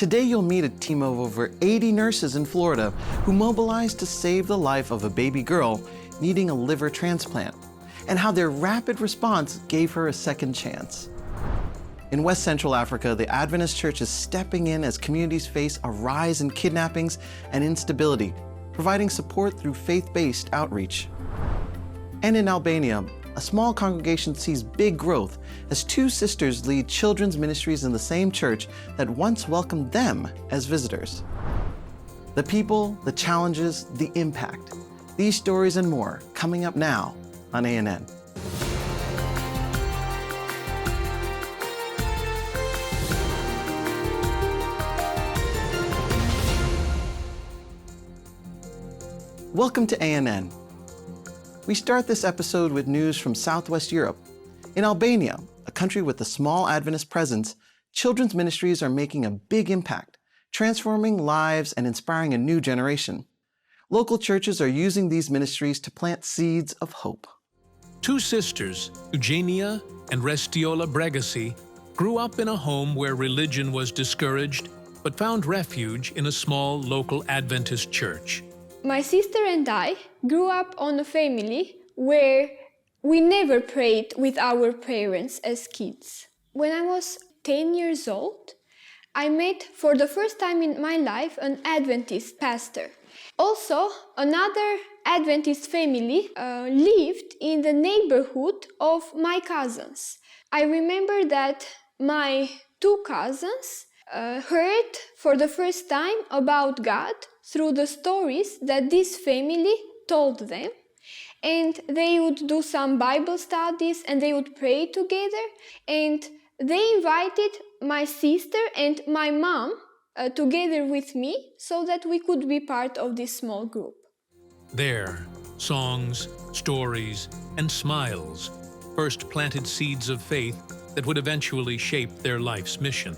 Today you'll meet a team of over 80 nurses in Florida who mobilized to save the life of a baby girl needing a liver transplant, and how their rapid response gave her a second chance. In West Central Africa, the Adventist Church is stepping in as communities face a rise in kidnappings and instability, providing support through faith-based outreach. And in Albania, a small congregation sees big growth as two sisters lead children's ministries in the same church that once welcomed them as visitors. The people, the challenges, the impact. These stories and more coming up now on ANN. Welcome to ANN. We start this episode with news from Southwest Europe. In Albania, a country with a small Adventist presence, children's ministries are making a big impact, transforming lives and inspiring a new generation. Local churches are using these ministries to plant seeds of hope. Two sisters, Eugenia and Restiola Bregasi, grew up in a home where religion was discouraged, but found refuge in a small local Adventist church. My sister and I grew up on a family where we never prayed with our parents as kids. When I was 10 years old, I met for the first time in my life an Adventist pastor. Also, another Adventist family lived in the neighborhood of my cousins. I remember that my two cousins heard for the first time about God through the stories that this family told them, and they would do some Bible studies and they would pray together, and they invited my sister and my mom together with me so that we could be part of this small group. There, songs, stories, and smiles first planted seeds of faith that would eventually shape their life's mission.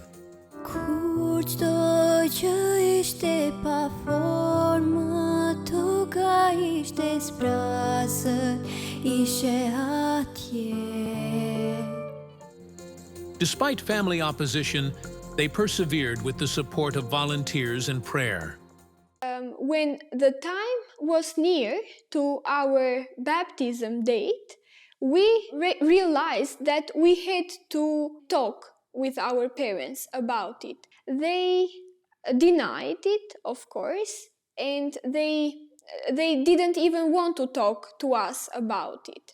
Despite family opposition, they persevered with the support of volunteers and prayer. When the time was near to our baptism date, we realized that we had to talk with our parents about it. They denied it, of course, and they didn't even want to talk to us about it.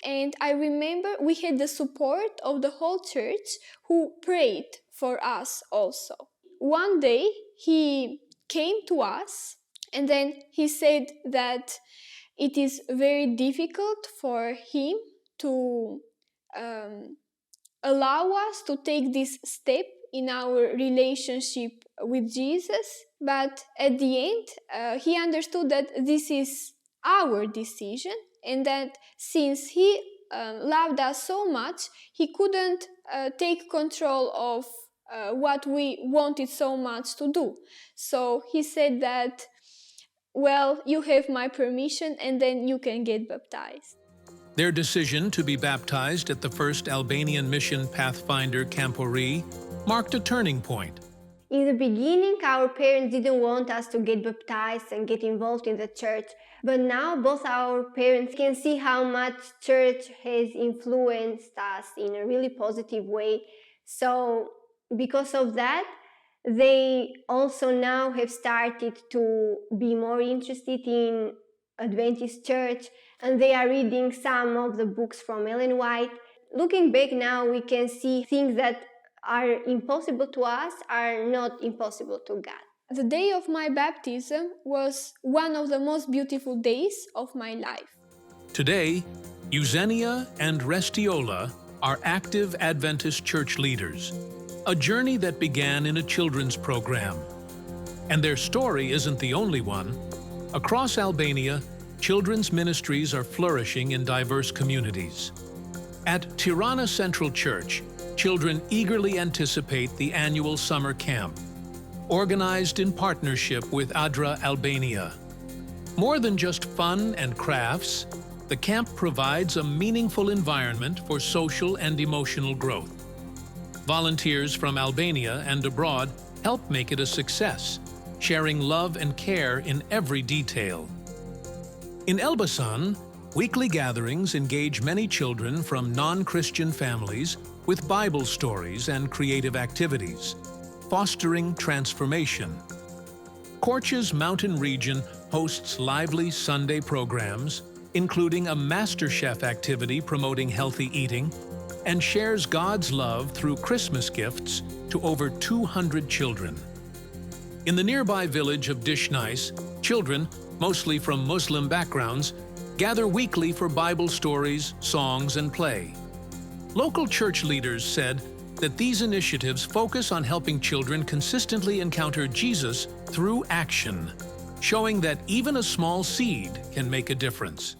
And I remember we had the support of the whole church who prayed for us also. One day he came to us and then he said that it is very difficult for him to allow us to take this step in our relationship with Jesus, but at the end he understood that this is our decision, and that since he loved us so much, he couldn't take control of what we wanted so much to do. So he said that, well, you have my permission and then you can get baptized. Their decision to be baptized at the first Albanian mission Pathfinder Campori marked a turning point. In the beginning, our parents didn't want us to get baptized and get involved in the church. But now both our parents can see how much church has influenced us in a really positive way. So because of that, they also now have started to be more interested in Adventist church, and they are reading some of the books from Ellen White. Looking back now, we can see things that are impossible to us are not impossible to God. The day of my baptism was one of the most beautiful days of my life. Today, Eugenia and Restiola are active Adventist church leaders, a journey that began in a children's program. And their story isn't the only one. Across Albania, children's ministries are flourishing in diverse communities. At Tirana Central Church, children eagerly anticipate the annual summer camp, organized in partnership with ADRA Albania. More than just fun and crafts, the camp provides a meaningful environment for social and emotional growth. Volunteers from Albania and abroad help make it a success, sharing love and care in every detail. In Elbasan, weekly gatherings engage many children from non-Christian families with Bible stories and creative activities, fostering transformation. Korça's mountain region hosts lively Sunday programs, including a MasterChef activity promoting healthy eating, and shares God's love through Christmas gifts to over 200 children. In the nearby village of Dişnais, children, mostly from Muslim backgrounds, gather weekly for Bible stories, songs, and play. Local church leaders said that these initiatives focus on helping children consistently encounter Jesus through action, showing that even a small seed can make a difference.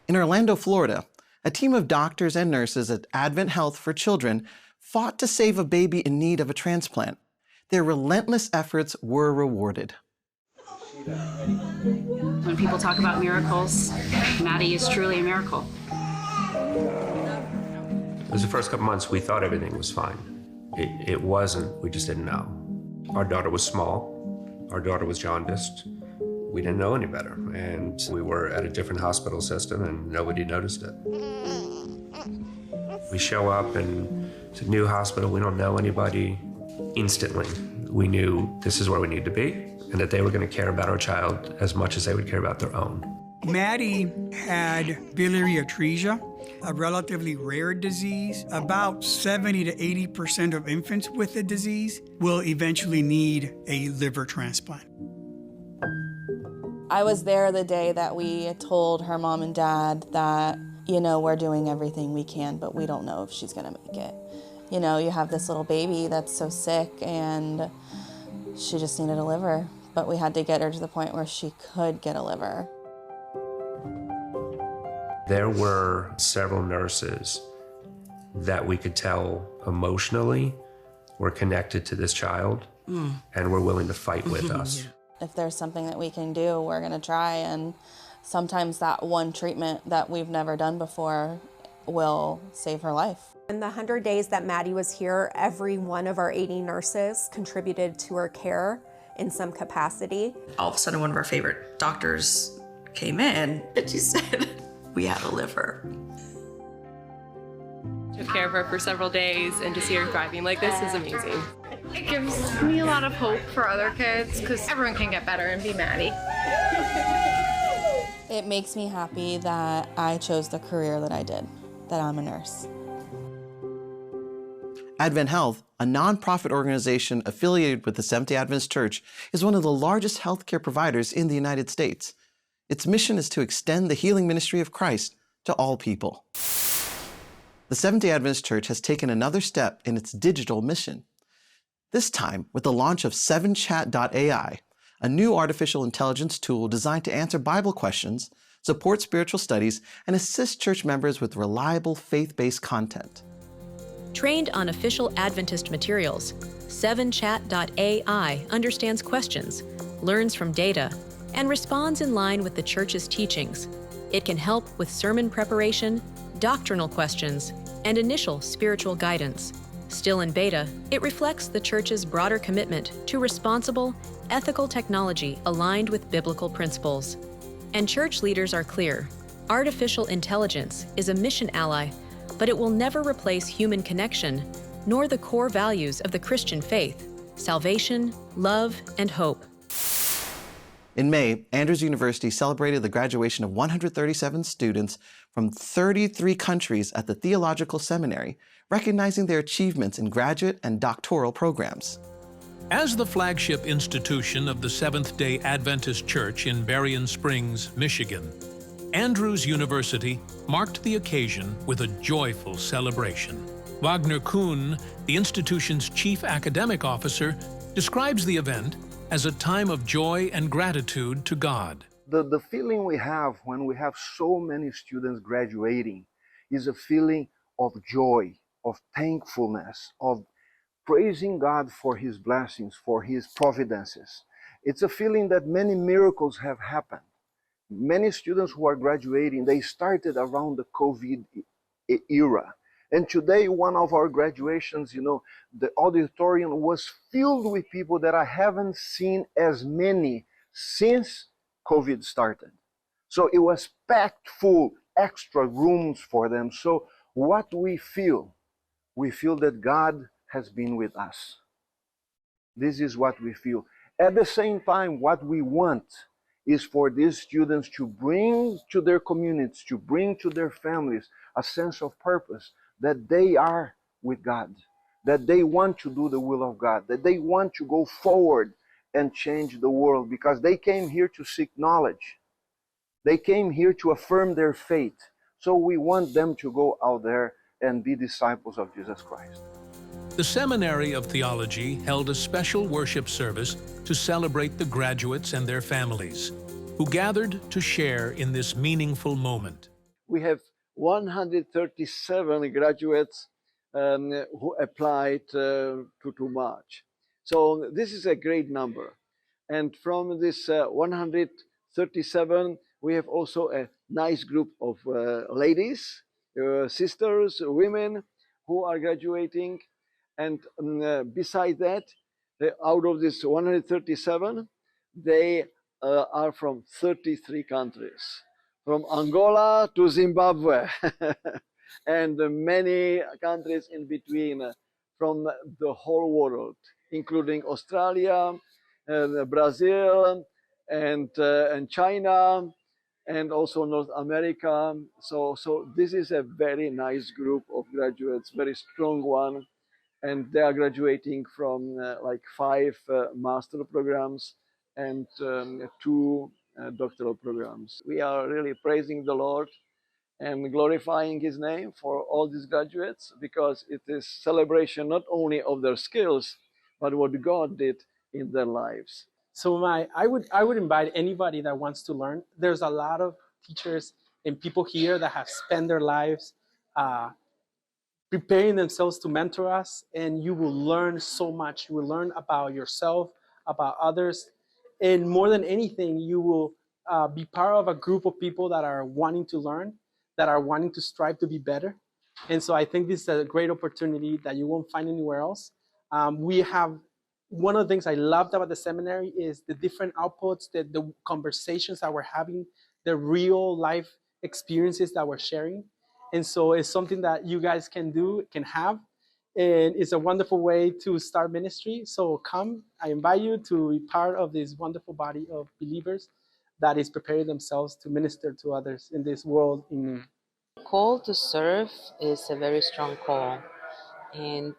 In Orlando, Florida, a team of doctors and nurses at Advent Health for Children fought to save a baby in need of a transplant. Their relentless efforts were rewarded. When people talk about miracles, Maddie is truly a miracle. It was the first couple months we thought everything was fine. It wasn't, we just didn't know. Our daughter was small, our daughter was jaundiced. We didn't know any better, and we were at a different hospital system and nobody noticed it. We show up and it's a new hospital, we don't know anybody. Instantly, we knew this is where we need to be and that they were going to care about our child as much as they would care about their own. Maddie had biliary atresia, a relatively rare disease. About 70 to 80% of infants with the disease will eventually need a liver transplant. I was there the day that we told her mom and dad that, we're doing everything we can, but we don't know if she's gonna make it. You have this little baby that's so sick and she just needed a liver, but we had to get her to the point where she could get a liver. There were several nurses that we could tell emotionally were connected to this child and were willing to fight with us. If there's something that we can do, we're gonna try, and sometimes that one treatment that we've never done before will save her life. In the 100 days that Maddie was here, every one of our 80 nurses contributed to her care in some capacity. All of a sudden, one of our favorite doctors came in and she said, we had a liver. Took care of her for several days, and to see her thriving like this is amazing. It gives me a lot of hope for other kids because everyone can get better and be Maddie. It makes me happy that I chose the career that I did, that I'm a nurse. Advent Health, a nonprofit organization affiliated with the Seventh-day Adventist Church, is one of the largest healthcare providers in the United States. Its mission is to extend the healing ministry of Christ to all people. The Seventh-day Adventist Church has taken another step in its digital mission. This time with the launch of 7chat.ai, a new artificial intelligence tool designed to answer Bible questions, support spiritual studies, and assist church members with reliable faith-based content. Trained on official Adventist materials, 7chat.ai understands questions, learns from data, and responds in line with the church's teachings. It can help with sermon preparation, doctrinal questions, and initial spiritual guidance. Still in beta, it reflects the church's broader commitment to responsible, ethical technology aligned with biblical principles. And church leaders are clear: artificial intelligence is a mission ally, but it will never replace human connection, nor the core values of the Christian faith: salvation, love, and hope. In May, Andrews University celebrated the graduation of 137 students from 33 countries at the Theological Seminary, recognizing their achievements in graduate and doctoral programs. As the flagship institution of the Seventh-day Adventist Church in Berrien Springs, Michigan, Andrews University marked the occasion with a joyful celebration. Wagner Kuhn, the institution's chief academic officer, describes the event as a time of joy and gratitude to God. The feeling we have when we have so many students graduating is a feeling of joy, of thankfulness, of praising God for His blessings, for His providences. It's a feeling that many miracles have happened. Many students who are graduating, they started around the COVID era. And today, one of our graduations, the auditorium was filled with people that I haven't seen as many since COVID started. So it was packed full, extra rooms for them. So what we feel that God has been with us. This is what we feel. At the same time, what we want is for these students to bring to their communities, to bring to their families a sense of purpose, that they are with God, that they want to do the will of God, that they want to go forward and change the world, because they came here to seek knowledge. They came here to affirm their faith. So we want them to go out there and be disciples of Jesus Christ. The Seminary of Theology held a special worship service to celebrate the graduates and their families, who gathered to share in this meaningful moment. We have 137 graduates who applied to March. So this is a great number. And from this 137, we have also a nice group of ladies, sisters, women who are graduating. And besides that, out of this 137, they are from 33 countries, from Angola to Zimbabwe, and many countries in between from the whole world, including Australia, Brazil, and China, and also North America. So this is a very nice group of graduates, very strong one. And they are graduating from like 5 master programs and 2 doctoral programs. We are really praising the Lord and glorifying His name for all these graduates, because it is celebration not only of their skills, but what God did in their lives. So I would invite anybody that wants to learn. There's a lot of teachers and people here that have spent their lives preparing themselves to mentor us, and you will learn so much. You will learn about yourself, about others, and more than anything, you will be part of a group of people that are wanting to learn, that are wanting to strive to be better. And so I think this is a great opportunity that you won't find anywhere else. We have one of the things I loved about the seminary is the different outputs, the conversations that we're having, the real life experiences that we're sharing. And so it's something that you guys can do, can have, and it's a wonderful way to start ministry. So come, I invite you to be part of this wonderful body of believers that is preparing themselves to minister to others in this world in need. Call to serve is a very strong call, and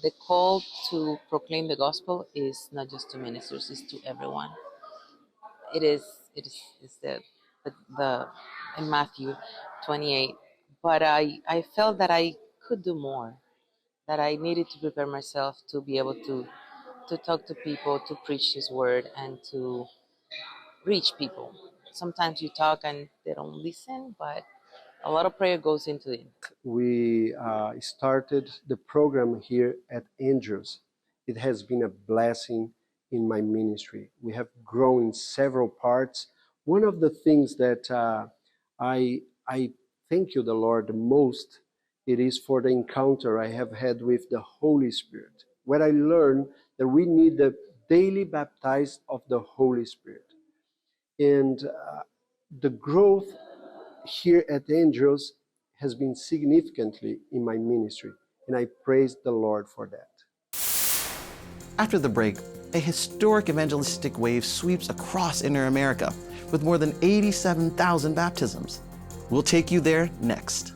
the call to proclaim the gospel is not just to ministers, it's to everyone. It is the in Matthew 28. But I felt that I could do more, that I needed to prepare myself to be able to talk to people, to preach His word, and to reach people. Sometimes you talk and they don't listen, but a lot of prayer goes into it. We started the program here at Andrews. It has been a blessing in my ministry. We have grown in several parts. One of the things that I thank you, the Lord, the most, it is for the encounter I have had with the Holy Spirit, where I learned that we need the daily baptized of the Holy Spirit. And the growth here at Andrews has been significantly in my ministry, and I praise the Lord for that. After the break, a historic evangelistic wave sweeps across Inner America with more than 87,000 baptisms. We'll take you there next.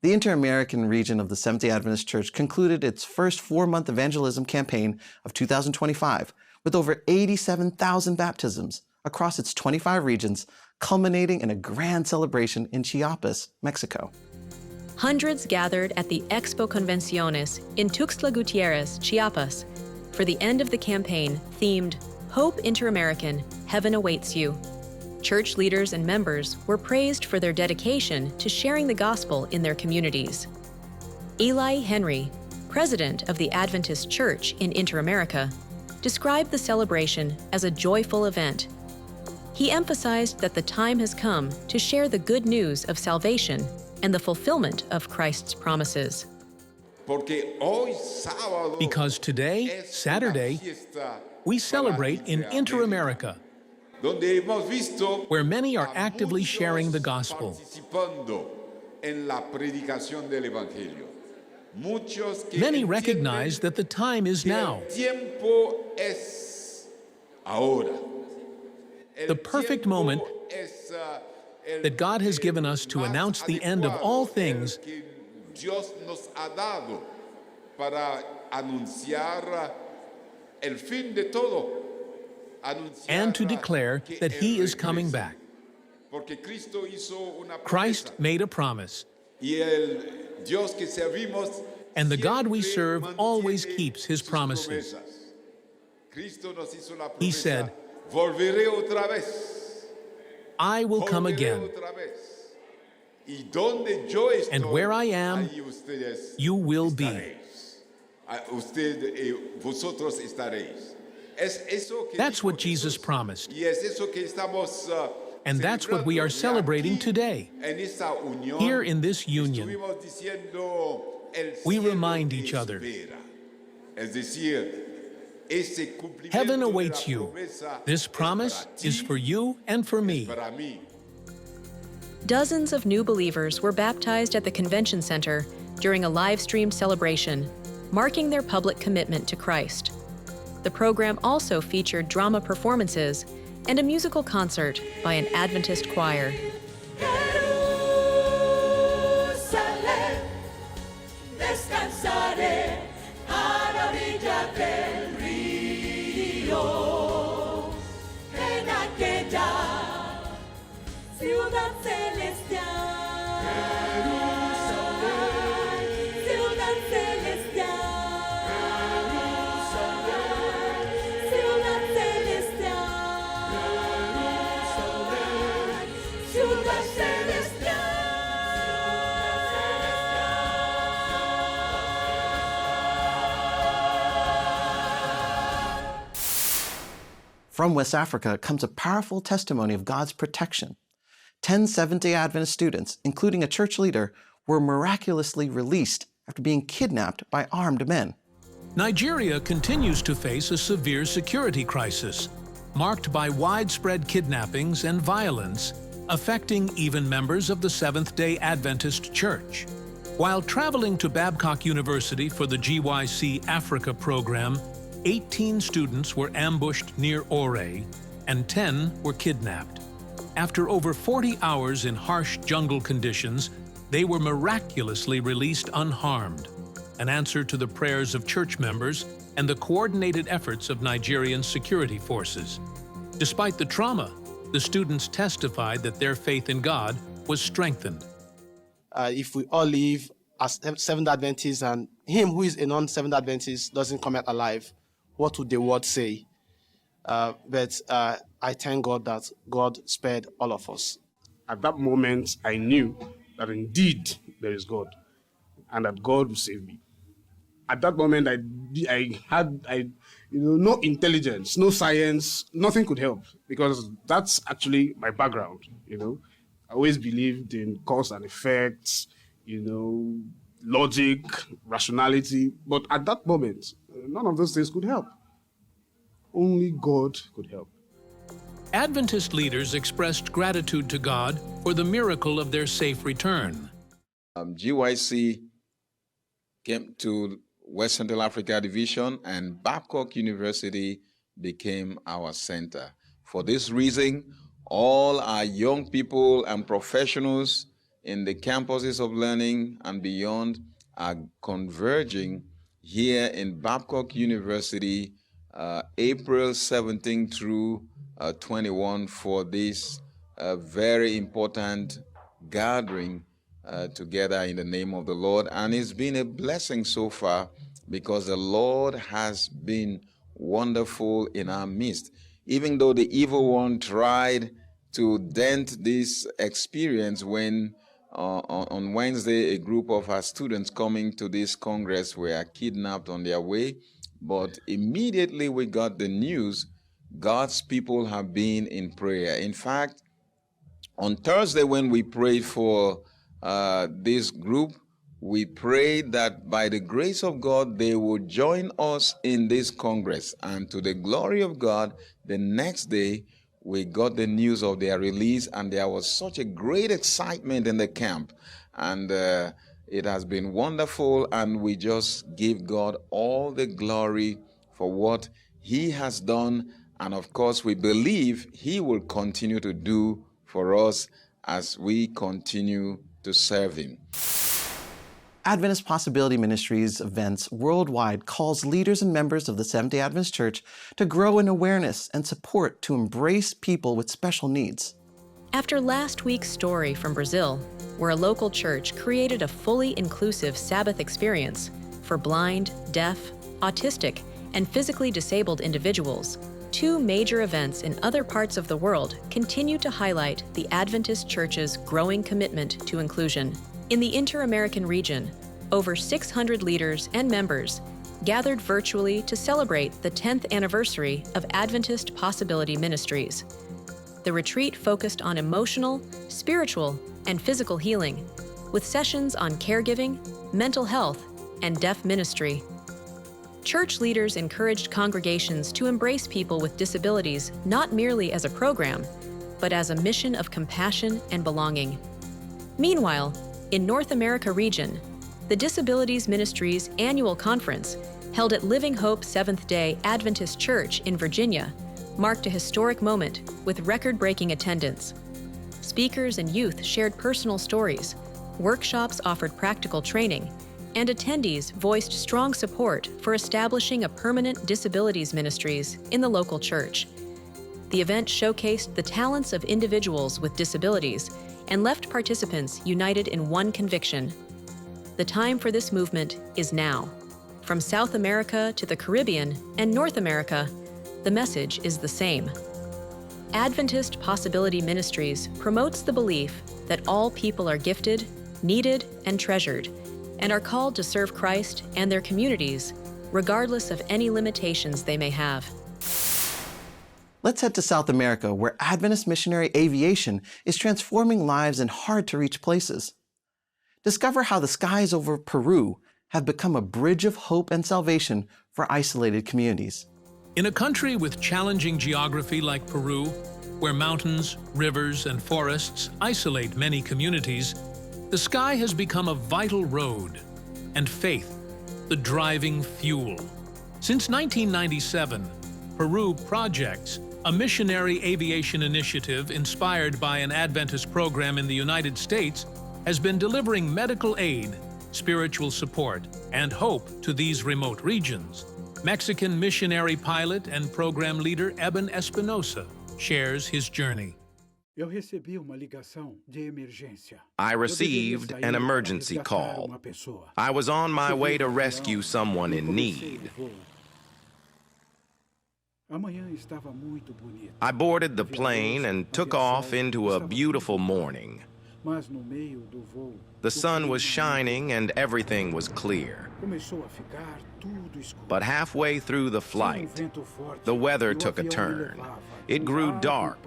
The Inter-American region of the Seventh-day Adventist Church concluded its first 4-month evangelism campaign of 2025 with over 87,000 baptisms across its 25 regions, culminating in a grand celebration in Chiapas, Mexico. Hundreds gathered at the Expo Convenciones in Tuxtla Gutierrez, Chiapas, for the end of the campaign themed Hope Inter-American, Heaven Awaits You. Church leaders and members were praised for their dedication to sharing the gospel in their communities. Eli Henry, president of the Adventist Church in Inter-America, described the celebration as a joyful event. He emphasized that the time has come to share the good news of salvation and the fulfillment of Christ's promises. Because today, Saturday, we celebrate in Inter-America, where many are actively sharing the gospel. Many recognize that the time is now. The perfect moment that God has given us to announce the end of all things and to declare that He is coming back. Christ made a promise, and the God we serve always keeps His promises. He said, I will come again, and where I am, you will be. That's what Jesus promised. And that's what we are celebrating today. Here in this union, we remind each other, heaven awaits you. This promise is for you and for me. Dozens of new believers were baptized at the convention center during a live-streamed celebration, marking their public commitment to Christ. The program also featured drama performances and a musical concert by an Adventist choir. From West Africa comes a powerful testimony of God's protection. 10 Seventh-day Adventist students, including a church leader, were miraculously released after being kidnapped by armed men. Nigeria continues to face a severe security crisis, marked by widespread kidnappings and violence, affecting even members of the Seventh-day Adventist Church. While traveling to Babcock University for the GYC Africa program, 18 students were ambushed near Ore, and 10 were kidnapped. After over 40 hours in harsh jungle conditions, they were miraculously released unharmed, an answer to the prayers of church members and the coordinated efforts of Nigerian security forces. Despite the trauma, the students testified that their faith in God was strengthened. If we all live as Seventh-day Adventists and him who is a non-Seventh-day Adventist doesn't come out alive, what would the world say? But I thank God that God spared all of us. At that moment, I knew that indeed there is God and that God will save me. At that moment, I had no intelligence, no science, nothing could help because that's actually my background. I always believed in cause and effects, logic, rationality. But at that moment, none of those things could help. Only God could help. Adventist leaders expressed gratitude to God for the miracle of their safe return. GYC came to West Central Africa Division, and Babcock University became our center. For this reason, all our young people and professionals in the campuses of learning and beyond are converging here in Babcock University, April 17 through 21 for this very important gathering together in the name of the Lord. And it's been a blessing so far because the Lord has been wonderful in our midst. Even though the evil one tried to dent this experience when on Wednesday a group of our students coming to this Congress were kidnapped on their way, but immediately we got the news, God's people have been in prayer. In fact, on Thursday when we prayed for this group, we prayed that by the grace of God, they would join us in this Congress. And to the glory of God, the next day, we got the news of their release, and there was such a great excitement in the camp. And it has been wonderful, and we just give God all the glory for what He has done. And of course, we believe He will continue to do for us as we continue to serve Him. Adventist Possibility Ministries events worldwide calls leaders and members of the Seventh-day Adventist Church to grow in awareness and support to embrace people with special needs. After last week's story from Brazil, where a local church created a fully inclusive Sabbath experience for blind, deaf, autistic, and physically disabled individuals, 2 major events in other parts of the world continue to highlight the Adventist Church's growing commitment to inclusion. In the Inter-American region, over 600 leaders and members gathered virtually to celebrate the 10th anniversary of Adventist Possibility Ministries. The retreat focused on emotional, spiritual, and physical healing, with sessions on caregiving, mental health, and deaf ministry. Church leaders encouraged congregations to embrace people with disabilities not merely as a program, but as a mission of compassion and belonging. Meanwhile, in North America region, the Disabilities Ministries annual conference, held at Living Hope Seventh-day Adventist Church in Virginia, marked a historic moment with record-breaking attendance. Speakers and youth shared personal stories, workshops offered practical training, and attendees voiced strong support for establishing a permanent disabilities ministries in the local church. The event showcased the talents of individuals with disabilities and left participants united in one conviction. The time for this movement is now. From South America to the Caribbean and North America, the message is the same. Adventist Possibility Ministries promotes the belief that all people are gifted, needed, and treasured, and are called to serve Christ and their communities, regardless of any limitations they may have. Let's head to South America, where Adventist missionary aviation is transforming lives in hard-to-reach places. Discover how the skies over Peru have become a bridge of hope and salvation for isolated communities. In a country with challenging geography like Peru, where mountains, rivers, and forests isolate many communities, the sky has become a vital road, and faith, the driving fuel. Since 1997, Peru Projects, a missionary aviation initiative inspired by an Adventist program in the United States, has been delivering medical aid, spiritual support, and hope to these remote regions. Mexican missionary pilot and program leader Eben Espinosa shares his journey. I received an emergency call. I was on my way to rescue someone in need. I boarded the plane and took off into a beautiful morning. The sun was shining and everything was clear. But halfway through the flight, the weather took a turn. It grew dark,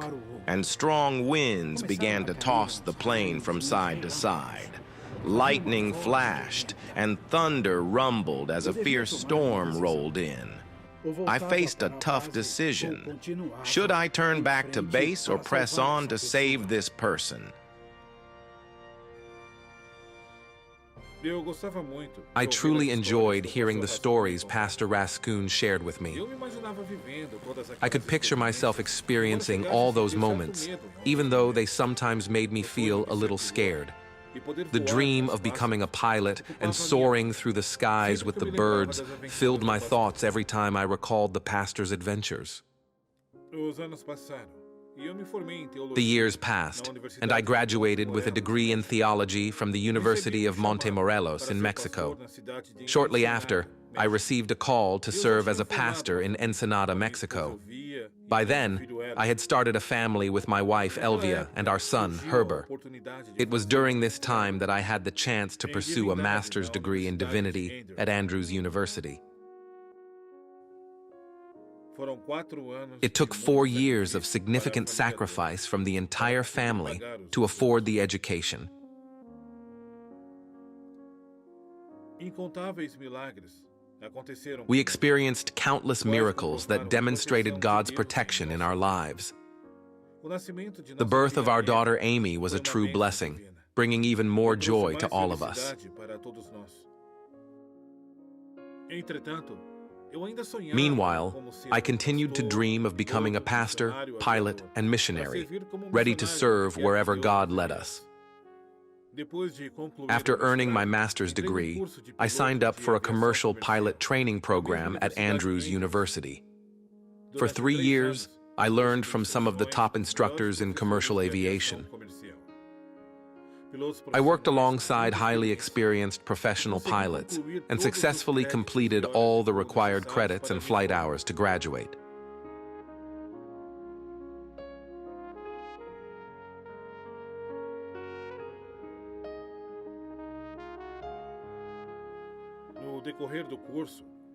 and strong winds began to toss the plane from side to side. Lightning flashed, and thunder rumbled as a fierce storm rolled in. I faced a tough decision. Should I turn back to base or press on to save this person? I truly enjoyed hearing the stories Pastor Rascoon shared with me. I could picture myself experiencing all those moments, even though they sometimes made me feel a little scared. The dream of becoming a pilot and soaring through the skies with the birds filled my thoughts every time I recalled the pastor's adventures. The years passed, and I graduated with a degree in theology from the University of Montemorelos in Mexico. Shortly after, I received a call to serve as a pastor in Ensenada, Mexico. By then, I had started a family with my wife, Elvia, and our son, Herber. It was during this time that I had the chance to pursue a master's degree in divinity at Andrews University. It took 4 years of significant sacrifice from the entire family to afford the education. We experienced countless miracles that demonstrated God's protection in our lives. The birth of our daughter Amy was a true blessing, bringing even more joy to all of us. Meanwhile, I continued to dream of becoming a pastor, pilot, and missionary, ready to serve wherever God led us. After earning my master's degree, I signed up for a commercial pilot training program at Andrews University. For 3 years, I learned from some of the top instructors in commercial aviation. I worked alongside highly experienced professional pilots and successfully completed all the required credits and flight hours to graduate.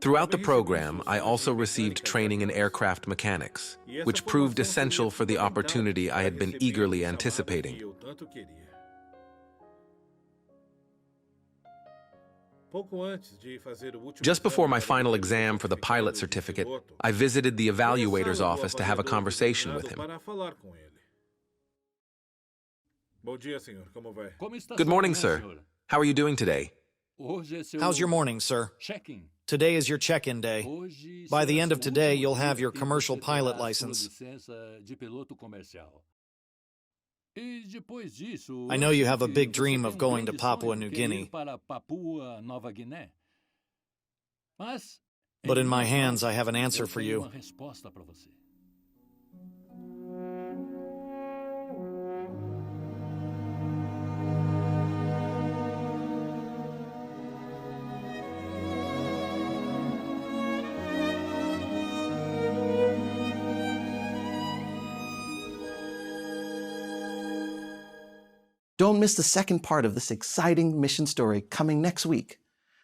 Throughout the program, I also received training in aircraft mechanics, which proved essential for the opportunity I had been eagerly anticipating. Just before my final exam for the pilot certificate, I visited the evaluator's office to have a conversation with him. Good morning, sir. How are you doing today? How's your morning, sir? Today is your check-in day. By the end of today, you'll have your commercial pilot license. I know you have a big dream of going to Papua New Guinea. But in my hands, I have an answer for you. Don't miss the second part of this exciting mission story coming next week.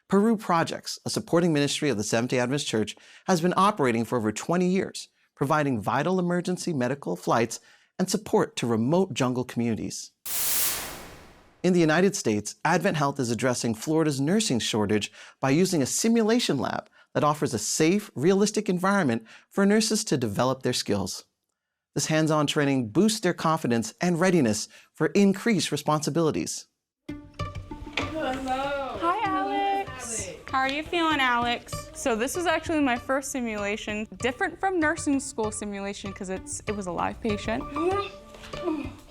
Peru Projects, a supporting ministry of the Seventh-day Adventist Church, has been operating for over 20 years, providing vital emergency medical flights and support to remote jungle communities. In the United States, Advent Health is addressing Florida's nursing shortage by using a simulation lab that offers a safe, realistic environment for nurses to develop their skills. This hands-on training boosts their confidence and readiness for increased responsibilities. Hello. Hi, Alex. How are you feeling, Alex? So this was actually my first simulation, different from nursing school simulation because it was a live patient.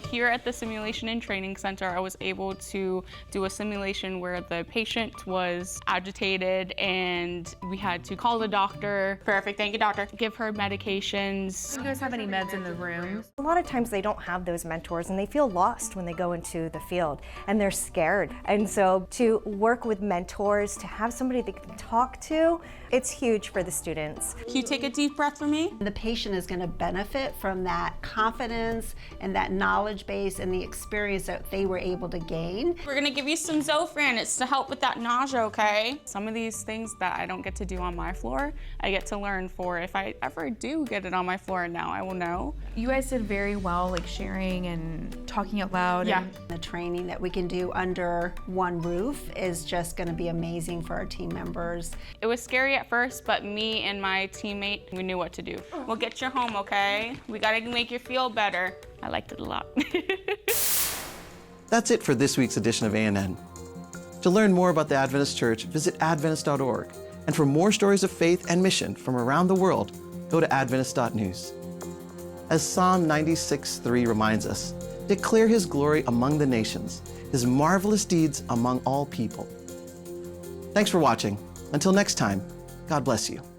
Here at the Simulation and Training Center, I was able to do a simulation where the patient was agitated and we had to call the doctor. Perfect, thank you, doctor. Give her medications. Do you guys have any meds in the room? A lot of times they don't have those mentors and they feel lost when they go into the field and they're scared. And so to work with mentors, to have somebody they can talk to, it's huge for the students. Can you take a deep breath for me? The patient is going to benefit from that confidence and that knowledge base and the experience that they were able to gain. We're gonna give you some Zofran. It's to help with that nausea, okay? Some of these things that I don't get to do on my floor, I get to learn for if I ever do get it on my floor, and now I will know. You guys did very well, like sharing and talking out loud. Yeah. The training that we can do under one roof is just gonna be amazing for our team members. It was scary at first, but me and my teammate, we knew what to do. We'll get you home, okay? We gotta make you feel better. I liked it a lot. That's it for this week's edition of ANN. To learn more about the Adventist Church, visit adventist.org. And for more stories of faith and mission from around the world, go to adventist.news. As Psalm 96:3 reminds us, declare his glory among the nations, his marvelous deeds among all people. Thanks for watching. Until next time, God bless you.